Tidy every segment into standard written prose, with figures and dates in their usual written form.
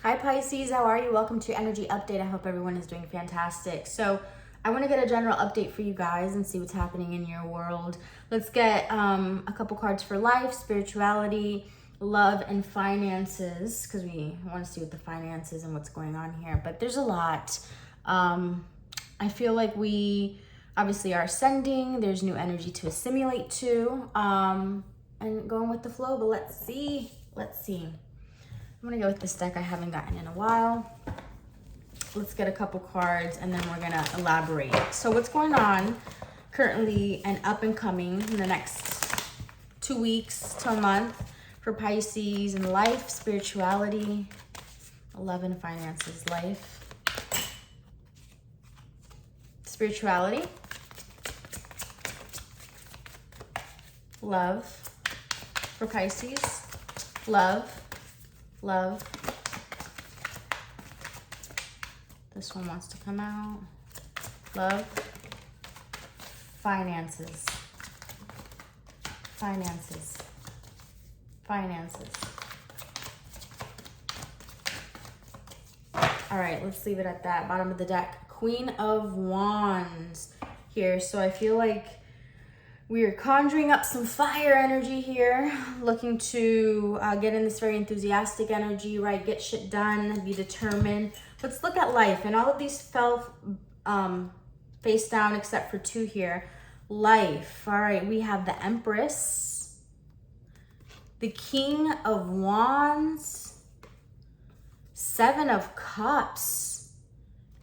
Hi Pisces, how are you? Welcome to Energy Update. I hope everyone is doing fantastic. So I want to get a general update for you guys and see what's happening in your world. Let's get a couple cards for life, spirituality, love, and finances, because we want to see what the finances and what's going on here. But there's a lot. I feel like we obviously are ascending. There's new energy to assimilate to, and going with the flow. But let's see. I'm gonna go with this deck I haven't gotten in a while. Let's get a couple cards and then we're gonna elaborate. So what's going on currently and up and coming in the next 2 weeks to a month for Pisces in life, spirituality, love and finances. Life, spirituality, love for Pisces, love. This one wants to come out. Love, finances. All right, let's leave it at that. Bottom of the deck, Queen of Wands here. So I feel like we are conjuring up some fire energy here, looking to get in this very enthusiastic energy, right? Get shit done, be determined. Let's look at life. And all of these fell face down except for two here. Life. All right, we have the Empress, the King of Wands, Seven of Cups,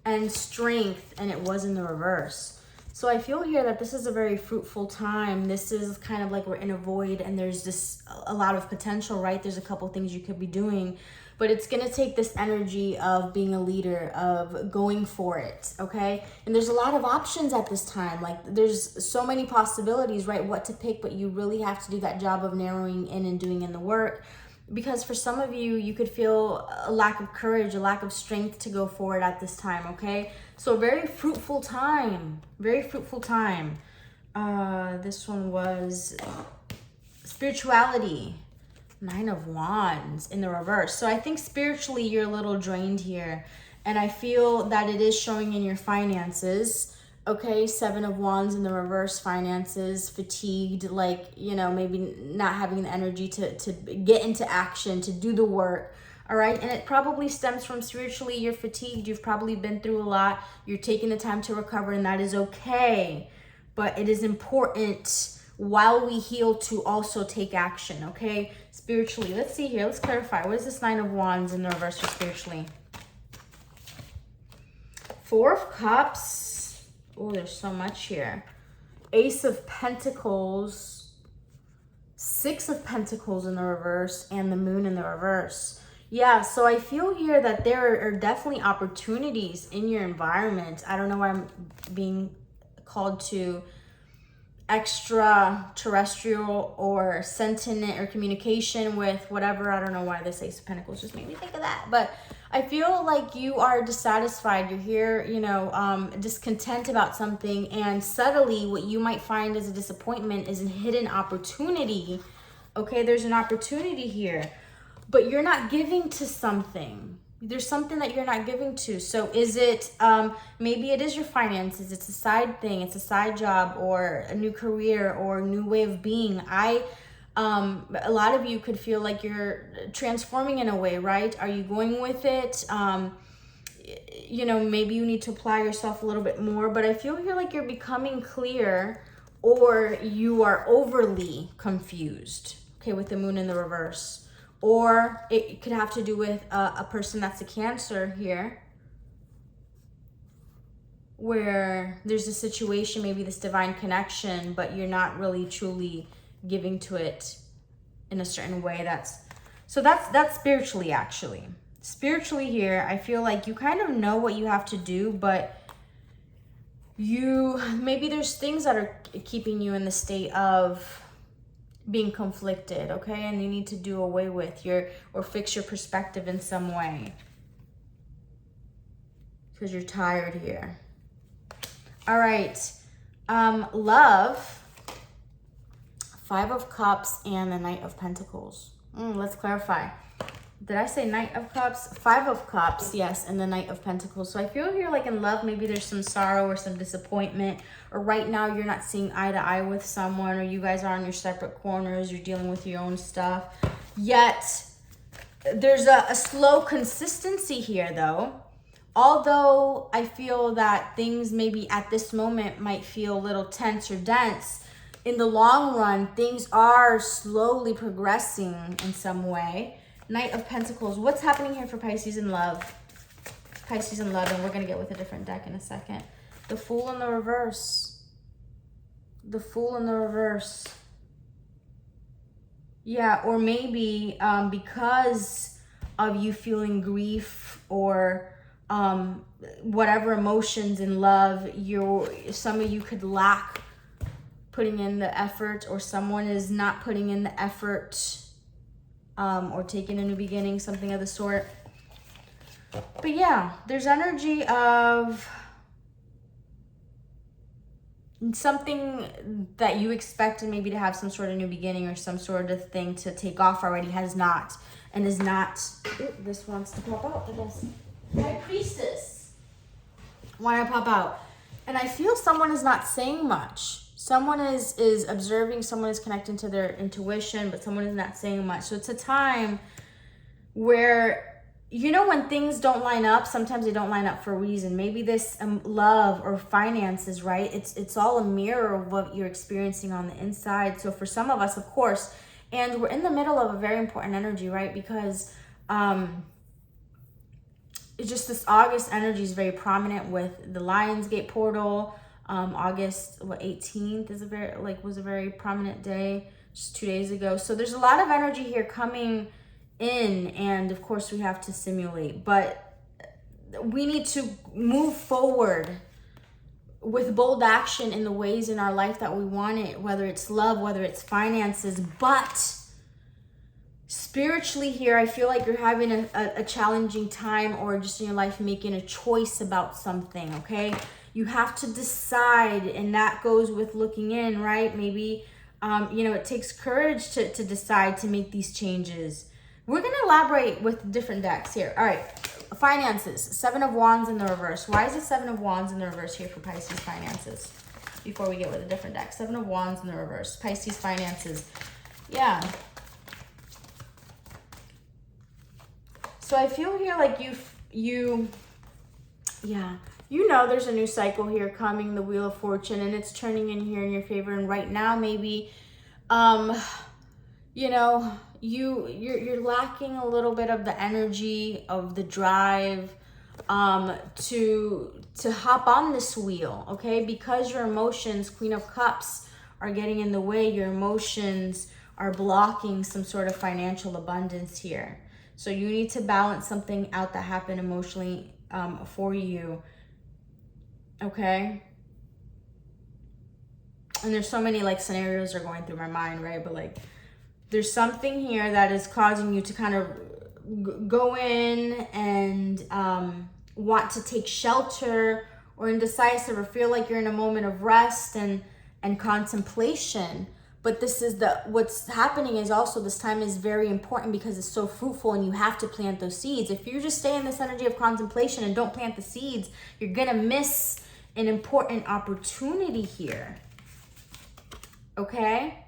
and Strength, and it was in the reverse. So I feel here that this is a very fruitful time. This is kind of like we're in a void and there's just a lot of potential, right? There's a couple things you could be doing, but it's going to take this energy of being a leader, of going for it, okay? And there's a lot of options at this time. Like there's so many possibilities, right? What to pick, but you really have to do that job of narrowing in and doing in the work. Because for some of you, you could feel a lack of courage, a lack of strength to go forward at this time, okay? So very fruitful time, this one was spirituality, Nine of Wands in the reverse. So I think spiritually you're a little drained here. And I feel that it is showing in your finances. Okay, Seven of Wands in the reverse, finances, fatigued, like, you know, maybe not having the energy to get into action, to do the work. All right, and it probably stems from spiritually, you're fatigued, you've probably been through a lot, you're taking the time to recover, and that is okay. But it is important while we heal to also take action, okay? Spiritually, let's see here, let's clarify. What is this Nine of Wands in the reverse for spiritually? Four of Cups. Oh, there's so much here. Ace of Pentacles, Six of Pentacles in the reverse, and the Moon in the reverse. Yeah, so I feel here that there are definitely opportunities in your environment. I don't know why I'm being called to extraterrestrial or sentient or communication with whatever. I don't know why this Ace of Pentacles just made me think of that. But I feel like you are dissatisfied. You're here, you know, discontent about something. And subtly, what you might find as a disappointment is a hidden opportunity. Okay, there's an opportunity here. But you're not giving to something. There's something that you're not giving to. So is it, maybe it is your finances. It's a side thing. It's a side job or a new career or a new way of being. A lot of you could feel like you're transforming in a way, right? Are you going with it? You know, maybe you need to apply yourself a little bit more, but I feel here like you're becoming clear or you are overly confused, okay, with the Moon in the reverse. Or it could have to do with a person that's a Cancer here, where there's a situation, maybe this divine connection, but you're not really truly giving to it in a certain way. That's spiritually, actually. Spiritually here, I feel like you kind of know what you have to do, but maybe there's things that are keeping you in the state of being conflicted, okay? And you need to do away with or fix your perspective in some way because you're tired here. All right, love, Five of Cups and the Knight of Pentacles. Let's clarify. did I say Knight of Cups? 5 of Cups, yes, and the Knight of Pentacles. So I feel here like in love, maybe there's some sorrow or some disappointment, or right now you're not seeing eye to eye with someone, or you guys are on your separate corners, you're dealing with your own stuff. Yet, there's a slow consistency here though. Although I feel that things maybe at this moment might feel a little tense or dense, in the long run, things are slowly progressing in some way. Knight of Pentacles. What's happening here for Pisces in love? Pisces in love, and we're going to get with a different deck in a second. The Fool in the reverse. The Fool in the reverse. Yeah, or maybe because of you feeling grief or whatever emotions in love, some of you could lack putting in the effort, or someone is not putting in the effort, or taking a new beginning, something of the sort. But yeah, there's energy of something that you expected maybe to have some sort of new beginning or some sort of thing to take off already has not, and is not. Ooh, this wants to pop out, I guess. High Priestess. Why I pop out? And I feel someone is not saying much. Someone is observing, someone is connecting to their intuition, but someone is not saying much. So it's a time where, you know, when things don't line up, sometimes they don't line up for a reason. Maybe this love or finances, right? It's all a mirror of what you're experiencing on the inside. So for some of us, of course, and we're in the middle of a very important energy, right? Because it's just this August energy is very prominent with the Lionsgate portal. August 18th is was a very prominent day just 2 days ago. So there's a lot of energy here coming in, and of course we have to simulate, but we need to move forward with bold action in the ways in our life that we want it, whether it's love, whether it's finances. But spiritually here, I feel like you're having a challenging time, or just in your life making a choice about something, okay? You have to decide, and that goes with looking in, right? Maybe, you know, it takes courage to decide to make these changes. We're going to elaborate with different decks here. All right, finances, 7 of Wands in the reverse. Why is the 7 of Wands in the reverse here for Pisces finances? Before we get with a different deck, 7 of Wands in the reverse, Pisces finances. Yeah. So I feel here like yeah. You know there's a new cycle here coming, the Wheel of Fortune, and it's turning in here in your favor. And right now, maybe, you know, you're lacking a little bit of the energy, of the drive, to hop on this wheel, okay? Because your emotions, Queen of Cups, are getting in the way. Your emotions are blocking some sort of financial abundance here. So you need to balance something out that happened emotionally for you. Okay. And there's so many like scenarios are going through my mind, right? But like there's something here that is causing you to kind of go in and want to take shelter, or indecisive, or feel like you're in a moment of rest and contemplation. But this is what's happening is also this time is very important because it's so fruitful, and you have to plant those seeds. If you just stay in this energy of contemplation and don't plant the seeds, you're gonna miss an important opportunity here. Okay?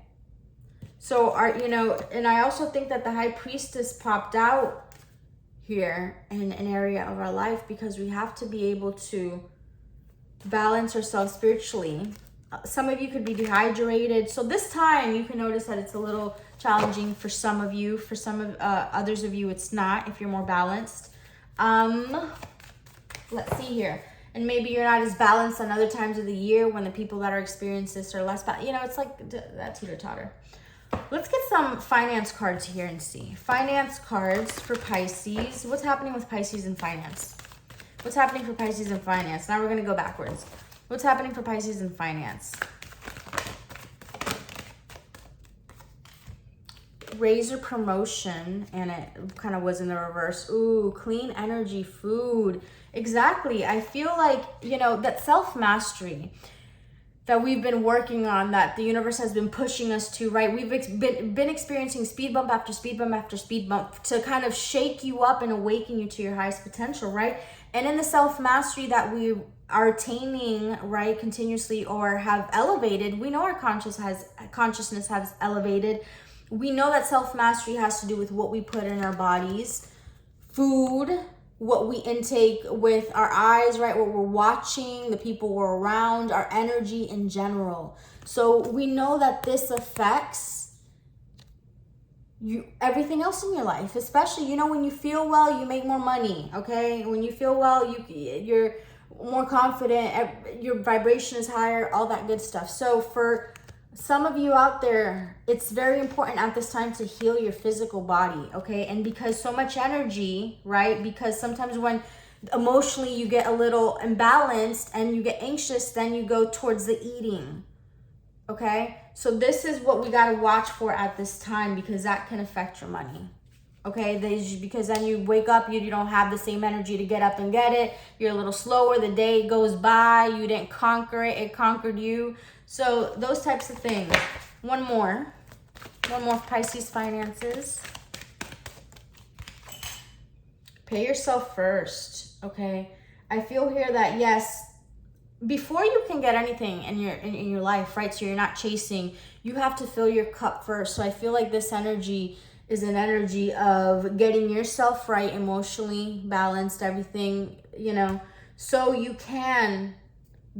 So you know, and I also think that the High Priestess popped out here in an area of our life because we have to be able to balance ourselves spiritually. Some of you could be dehydrated. So this time you can notice that it's a little challenging for some of you. For some of others of you, it's not, if you're more balanced. Let's see here. And maybe you're not as balanced on other times of the year when the people that are experiencing this are less balanced. You know, it's like that teeter-totter. Let's get some finance cards here and see. Finance cards for Pisces. What's happening with Pisces and finance? What's happening for Pisces and finance? Now we're going to go backwards. What's happening for Pisces and finance? Raise or promotion, and it kind of was in the reverse. Ooh, clean energy, food. Exactly. I feel like, you know, that self-mastery. that we've been working on, that the universe has been pushing us to, right? We've been experiencing speed bump after speed bump after speed bump to kind of shake you up and awaken you to your highest potential, right? And in the self-mastery that we are attaining, right, continuously, or have elevated, we know our consciousness has elevated. We know that self-mastery has to do with what we put in our bodies, food, what we intake with our eyes, right? What we're watching, the people we're around, our energy in general. So we know that this affects everything else in your life, especially, you know, when you feel well, you make more money, okay? When you feel well, you're more confident, your vibration is higher, all that good stuff. So for some of you out there, it's very important at this time to heal your physical body, okay? And because so much energy, right? Because sometimes when emotionally you get a little imbalanced and you get anxious, then you go towards the eating, okay? So this is what we got to watch for at this time, because that can affect your money, okay? Because then you wake up, you don't have the same energy to get up and get it. You're a little slower. The day goes by. You didn't conquer it. It conquered you. So those types of things. One more Pisces finances. Pay yourself first, okay? I feel here that, yes, before you can get anything in your life, right? So you're not chasing, you have to fill your cup first. So I feel like this energy is an energy of getting yourself right, emotionally balanced, everything, you know, so you can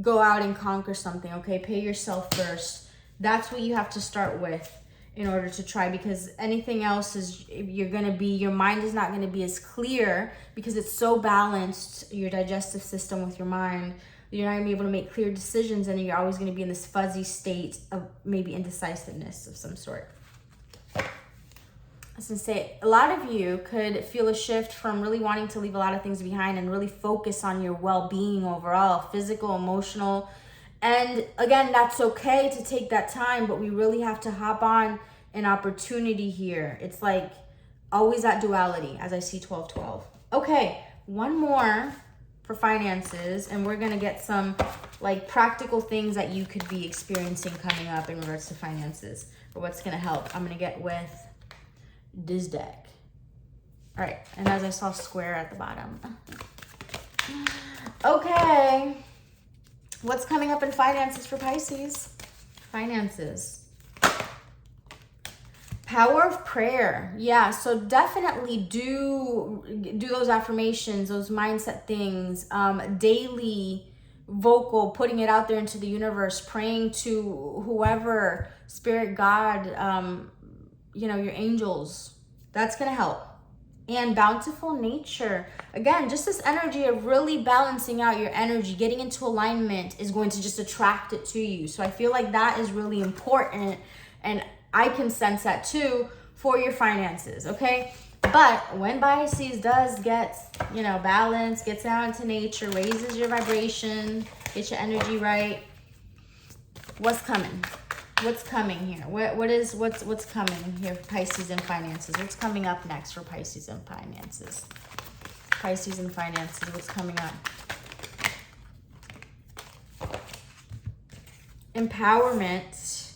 go out and conquer something, okay? Pay yourself first. That's what you have to start with in order to try, because anything else is, your mind is not going to be as clear because it's so balanced, your digestive system with your mind. You're not going to be able to make clear decisions, and you're always going to be in this fuzzy state of maybe indecisiveness of some sort. I was going to say, a lot of you could feel a shift from really wanting to leave a lot of things behind and really focus on your well-being overall, physical, emotional. And again, that's okay to take that time, but we really have to hop on an opportunity here. It's like always that duality, as I see 12-12. Okay, one more for finances, and we're going to get some like practical things that you could be experiencing coming up in regards to finances, or what's going to help. I'm going to get with this deck. All right, and as I saw square at the bottom. Okay, what's coming up in finances for Pisces? Finances. Power of prayer. Yeah, so definitely do those affirmations, those mindset things, daily vocal, putting it out there into the universe, praying to whoever, spirit, God, you know, your angels. That's going to help. And bountiful nature. Again, just this energy of really balancing out your energy, getting into alignment is going to just attract it to you. So I feel like that is really important. And I can sense that too for your finances, okay? But when Pisces does get, you know, balance, gets out into nature, raises your vibration, gets your energy right, what's coming? What's coming here? What's coming here for Pisces and finances? What's coming up next for Pisces and finances? Pisces and finances, what's coming up? Empowerment,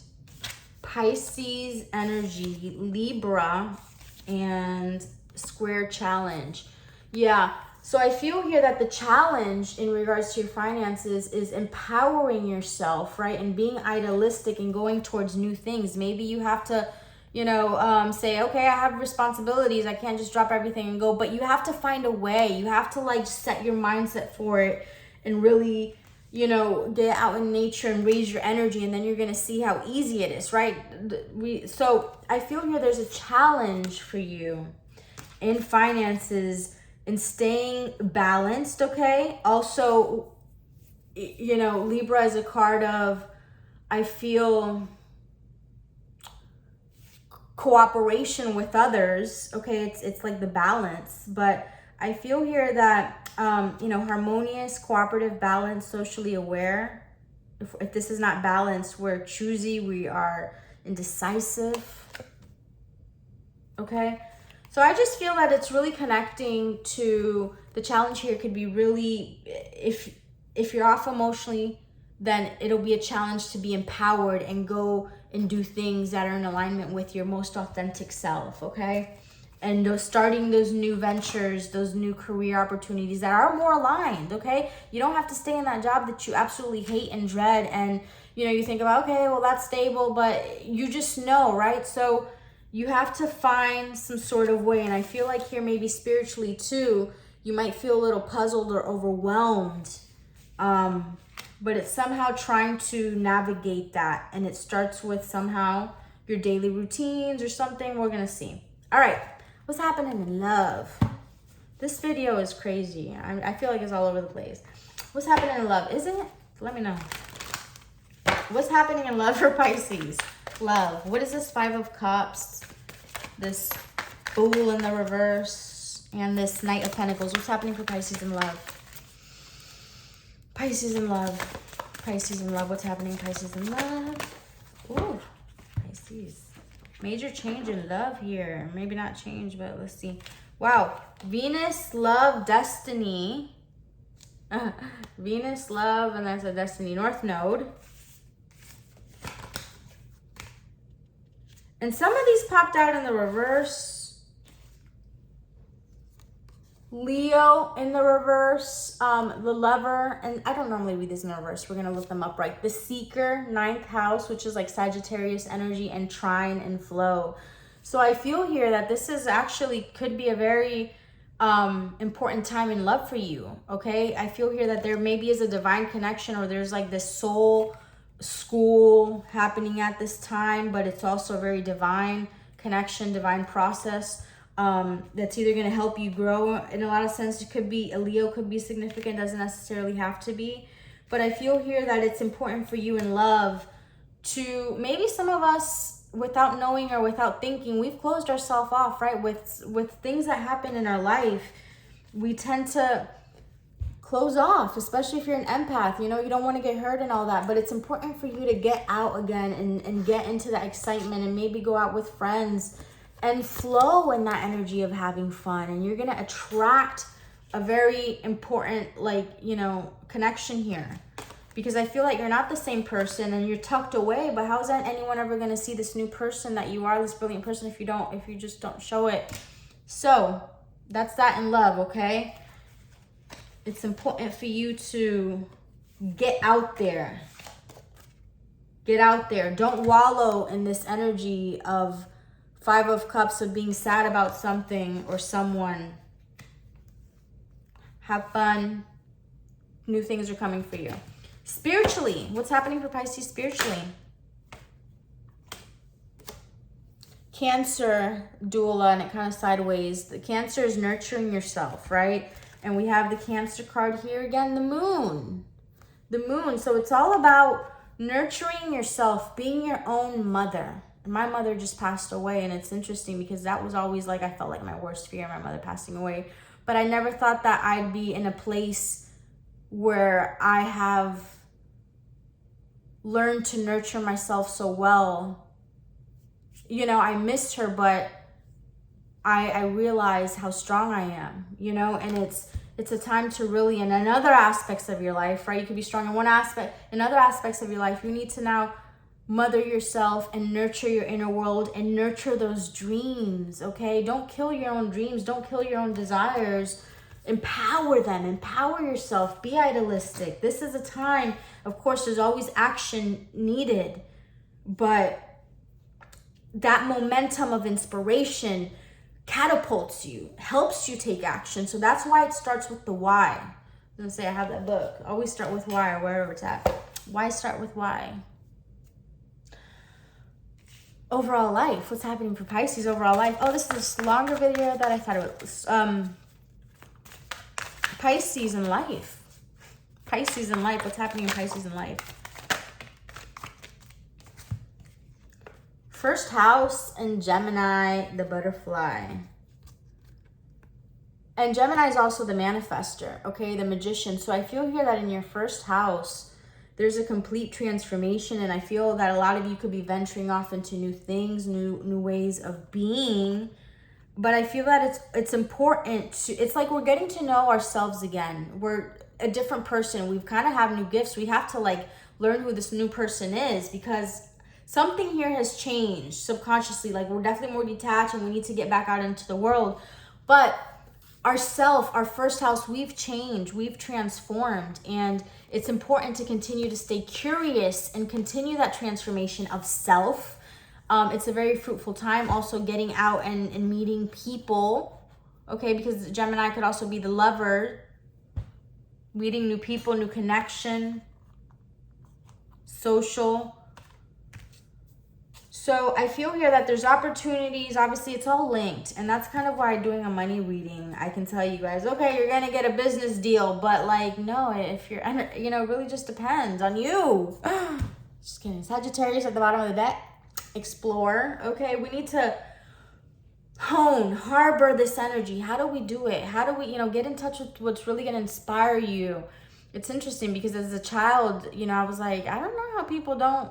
Pisces energy, Libra, and square challenge. Yeah. So I feel here that the challenge in regards to your finances is empowering yourself, right? And being idealistic and going towards new things. Maybe you have to, you know, say, okay, I have responsibilities. I can't just drop everything and go. But you have to find a way. You have to like set your mindset for it and really, you know, get out in nature and raise your energy. And then you're going to see how easy it is, right? So I feel here there's a challenge for you in finances, and staying balanced, okay? Also, you know, Libra is a card of, I feel, cooperation with others, okay? It's like the balance, but I feel here that, you know, harmonious, cooperative, balanced, socially aware. If this is not balanced, we're choosy, we are indecisive, okay? So I just feel that it's really connecting to the challenge here could be really, if you're off emotionally, then it'll be a challenge to be empowered and go and do things that are in alignment with your most authentic self, okay? And starting those new ventures, those new career opportunities that are more aligned, okay? You don't have to stay in that job that you absolutely hate and dread, and you think about, okay, well, that's stable, but you just know, right? So you have to find some sort of way. And I feel like here, maybe spiritually too, you might feel a little puzzled or overwhelmed. But it's somehow trying to navigate that. And it starts with somehow your daily routines or something. We're going to see. All right. What's happening in love? This video is crazy. I feel like it's all over the place. What's happening in love? Isn't it? Let me know. What's happening in love for Pisces? Love. What is this 5 of Cups? This Fool in the reverse. And this Knight of Pentacles. What's happening for Pisces in love? Pisces in love. Pisces in love. What's happening, Pisces in love? Ooh, Pisces. Major change in love here. Maybe not change, but let's see. Wow. Venus, love, destiny. Venus, love, and that's a destiny. North Node. And some of these popped out in the reverse. Leo in the reverse, the Lover, and I don't normally read this in the reverse. We're going to look them up right. The Seeker, 9th house, which is like Sagittarius energy, and Trine and Flow. So I feel here that this is actually could be a very important time in love for you, okay? I feel here that there maybe is a divine connection, or there's like this soul school happening at this time, but it's also a very divine connection, divine process. That's either going to help you grow in a lot of sense. It could be a Leo, could be significant, doesn't necessarily have to be. But I feel here that it's important for you in love to, maybe some of us, without knowing or without thinking, we've closed ourselves off, right? With things that happen in our life, we tend to close off, especially if you're an empath. You don't want to get hurt and all that. But it's important for you to get out again and get into that excitement, and maybe go out with friends and flow in that energy of having fun. And you're going to attract a very important, connection here. Because I feel like you're not the same person and you're tucked away, but how is that anyone ever going to see this new person that you are, this brilliant person, if you just don't show it? So that's that in love, okay? It's important for you to get out there. Get out there. Don't wallow in this energy of 5 of Cups, of being sad about something or someone. Have fun. New things are coming for you. Spiritually, what's happening for Pisces spiritually? Cancer, doula, and it kind of sideways. The Cancer is nurturing yourself, right? And we have the Cancer card here again, the Moon. The Moon. So it's all about nurturing yourself, being your own mother. My mother just passed away, and it's interesting because that was always I felt like my worst fear, my mother passing away. But I never thought that I'd be in a place where I have learned to nurture myself so well. I missed her, but I realize how strong I am, and it's a time to really, in other aspects of your life, right? You could be strong in one aspect. In other aspects of your life, you need to now mother yourself and nurture your inner world and nurture those dreams, okay? Don't kill your own dreams. Don't kill your own desires. Empower them. Empower yourself. Be idealistic. This is a time, of course, there's always action needed, but that momentum of inspiration catapults you, helps you take action. So that's why it starts with the why. I'm going to say I have that book. Always start with why, or wherever it's at. Why start with why? Overall life. What's happening for Pisces overall life? Oh, this is a longer video than I thought it was. Pisces in life. Pisces in life. What's happening in Pisces in life? First house and Gemini, the butterfly. And Gemini is also the manifester, okay? The magician. So I feel here that in your first house, there's a complete transformation, and I feel that a lot of you could be venturing off into new things, new ways of being. But I feel that it's important to, it's like we're getting to know ourselves again. We're a different person. We've kind of have new gifts. We have to learn who this new person is, because something here has changed subconsciously. Like, we're definitely more detached and we need to get back out into the world. But ourself, our first house, we've changed, we've transformed, and it's important to continue to stay curious and continue that transformation of self. It's a very fruitful time also getting out and meeting people, okay, because Gemini could also be the lover, meeting new people, new connection, social. So I feel here that there's opportunities. Obviously, it's all linked. And that's kind of why doing a money reading, I can tell you guys, okay, you're going to get a business deal. But like, no, if you're, you know, it really just depends on you. Just kidding. Sagittarius at the bottom of the deck. Explore. Okay, we need to harbor this energy. How do we do it? How do we, you know, get in touch with what's really going to inspire you? It's interesting because as a child, you know, I was like, I don't know how people don't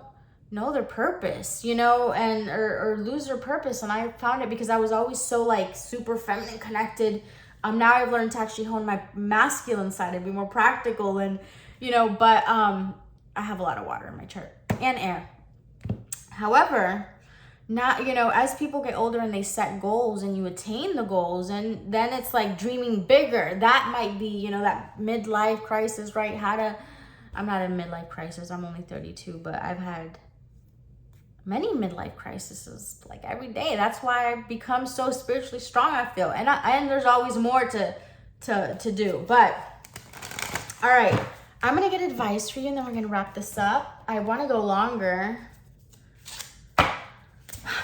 know their purpose, you know, and or lose their purpose. And I found it because I was always so like super feminine connected. Now I've learned to actually hone my masculine side and be more practical, and you know, but I have a lot of water in my chart and air. However, not, you know, as people get older and they set goals and you attain the goals, and then it's like dreaming bigger. That might be, you know, that midlife crisis, right? I'm not in a midlife crisis, I'm only 32, but I've had many midlife crises, like every day. That's why I become so spiritually strong, I feel. And there's always more to do. But all right, I'm gonna get advice for you, and then we're gonna wrap this up. I want to go longer.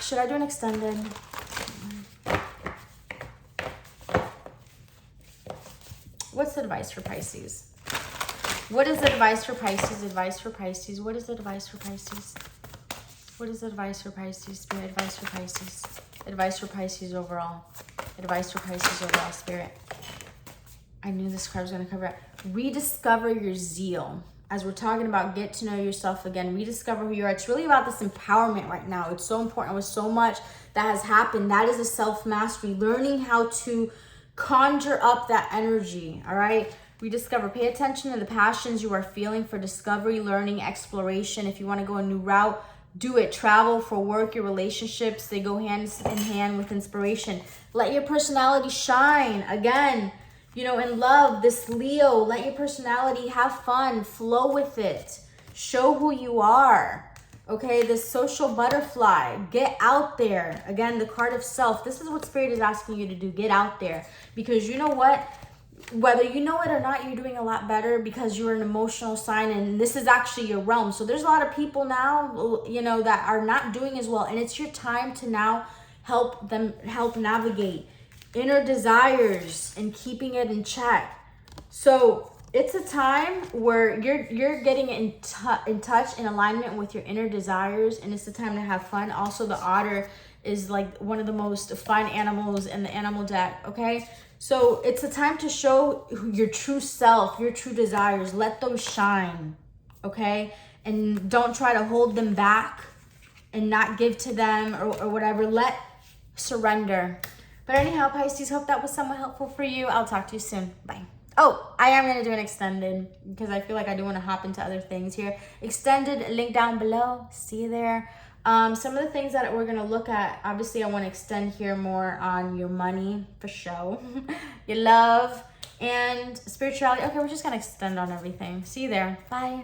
Should I do an extended? What's the advice for Pisces? What is the advice for Pisces? Advice for Pisces. What is the advice for Pisces? What is the advice for Pisces? Spirit, advice for Pisces. Advice for Pisces overall. Advice for Pisces overall, Spirit. I knew this card was going to cover it. Rediscover your zeal. As we're talking about get to know yourself again, rediscover who you are. It's really about this empowerment right now. It's so important with so much that has happened. That is a self-mastery. Learning how to conjure up that energy, all right? Rediscover. Pay attention to the passions you are feeling for discovery, learning, exploration. If you want to go a new route, do it. Travel, for work, your relationships, they go hand in hand with inspiration. Let your personality shine. Again, you know, in love, this Leo, let your personality have fun, flow with it. Show who you are. Okay, this social butterfly, get out there. Again, the card of self. This is what Spirit is asking you to do. Get out there. Because you know what? Whether you know it or not, you're doing a lot better because you're an emotional sign, and this is actually your realm. So there's a lot of people now, you know, that are not doing as well. And it's your time to now help them, help navigate inner desires and keeping it in check. So it's a time where you're getting in touch, in alignment with your inner desires, and it's the time to have fun. Also, the otter is like one of the most fun animals in the animal deck, okay? So it's a time to show your true self, your true desires. Let those shine, okay? And don't try to hold them back and not give to them or whatever. Surrender. But anyhow, Pisces, hope that was somewhat helpful for you. I'll talk to you soon. Bye. Oh, I am going to do an extended because I feel like I do want to hop into other things here. Extended, link down below. See you there. Some of the things that we're going to look at, obviously I want to extend here more on your money for show, your love, and spirituality. Okay, we're just going to extend on everything. See you there. Bye.